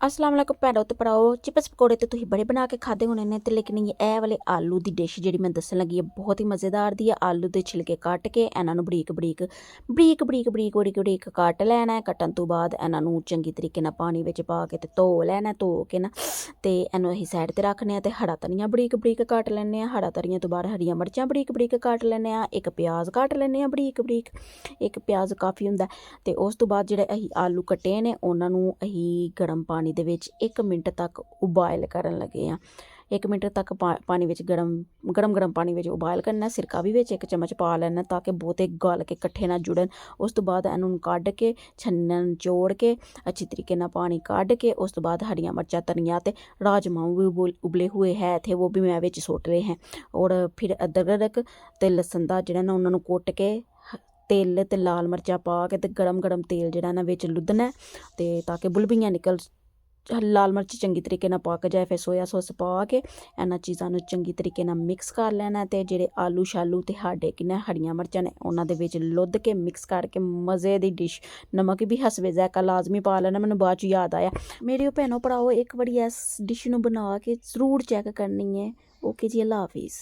अस्सलाम वालेकुम भैनों ते भराओ। चिप्स पकौड़े तो तुसीं बड़े बना के खाधे होने ने ते लेकिन ਇਹ ਵਾਲੇ ਆਲੂ ਦੀ ਡਿਸ਼ ਜਿਹੜੀ ਮੈਂ ਦੱਸਣ ਲੱਗੀ ਹੈ ਬਹੁਤ ਹੀ ਮਜ਼ੇਦਾਰ ਦੀ ਹੈ। ਆਲੂ ਦੇ ਛਿਲਕੇ ਕੱਟ ਕੇ ਇਹਨਾਂ ਨੂੰ ਬਰੀਕ ਬਰੀਕ ਬਰੀਕ ਬਰੀਕ ਬਰੀਕ ਬਰੀਕ ਬਰੀਕ ਕੱਟ ਲੈਣਾ ਹੈ। ਕੱਟਣ ਤੋਂ ਬਾਅਦ ਇਹਨਾਂ ਨੂੰ ਚੰਗੀ ਤਰੀਕੇ ਨਾਲ ਪਾਣੀ ਵਿੱਚ ਪਾ ਕੇ ਤੇ ਧੋ ਲੈਣਾ। ਧੋ ਕੇ ਨਾ ਤੇ ਇਹਨੂੰ ਅਸੀਂ ਸਾਈਡ ਤੇ ਰੱਖਨੇ ਆ ਤੇ ਹਰਾ ਧਨੀਆ ਬਰੀਕ ਬਰੀਕ ਕੱਟ ਲੈਣੇ ਆ। ਹਰਾ ਧਨੀਆ ਤੋਂ ਬਾਅਦ ਹਰੀਆਂ ਮਿਰਚਾਂ ਬਰੀਕ ਬਰੀਕ ਕੱਟ ਲੈਣੇ ਆ। ਇੱਕ ਪਿਆਜ਼ ਕੱਟ ਲੈਣੇ ਆ ਬਰੀਕ ਬਰੀਕ, ਇੱਕ ਪਿਆਜ਼ ਕਾਫੀ ਹੁੰਦਾ। ਤੇ ਉਸ ਤੋਂ ਬਾਅਦ ਜਿਹੜੇ ਅਸੀਂ ਆਲੂ ਕੱਟੇ ਨੇ ਉਹਨਾਂ ਨੂੰ ਅਸੀਂ ਗਰਮ ਪਾਣੀ ਦੇ ਵਿੱਚ 1 ਮਿੰਟ ਤੱਕ ਉਬਾਇਲ ਕਰਨ ਲੱਗੇ ਆ। 1 ਮਿੰਟ ਤੱਕ ਪਾਣੀ ਵਿੱਚ ਗਰਮ ਪਾਣੀ ਵਿੱਚ ਉਬਾਇਲ ਕਰਨਾ। ਸਿਰਕਾ ਵੀ ਵਿੱਚ 1 ਚਮਚ ਪਾ ਲੈਣਾ ਤਾਂ ਕਿ ਬਹੁਤੇ ਗਲ ਕੇ ਇਕੱਠੇ ਨਾ ਜੁੜਨ। ਉਸ ਤੋਂ ਬਾਅਦ ਇਹਨੂੰ ਕੱਢ ਕੇ ਛੰਨਣ ਨਿਚੋੜ ਕੇ ਅੱਛੀ ਤਰੀਕੇ ਨਾਲ ਪਾਣੀ ਕੱਢ ਕੇ ਉਸ ਤੋਂ ਬਾਅਦ ਹਰੀਆਂ ਮਿਰਚਾਂ ਧਨੀया ਤੇ राजमा भी उबले हुए है थे वो भी मैं विच सुट रहे हैं। और फिर अदरक ते लसन दा जिहड़ा ना उन्हां नूं कुट के तेल ते लाल मिर्चां पा के ते गरम तेल जिहड़ा ना विच लुद्धना ते ताकि बुलबियां निकल। लाल मिर्च चंगी तरीके नाल पक जाए फिर सोया सॉस पा के इन्हां चीज़ां नूं चंगी तरीके नाल मिक्स कर लेना। ते जिहड़े आलू शालू ते साडे किन्ने हरियां मिर्चां ने उन्हां दे विच लुद्ध के मिक्स करके मज़े दी डिश। नमक भी हसबे ज़ायका लाजमी पा लेना। मैनूं बाद च याद आया मेरे भैनों भराओ एक बारी इस डिश नूं बना के जरूर चैक करनी है। ओके जी, अल्लाह हाफिज़।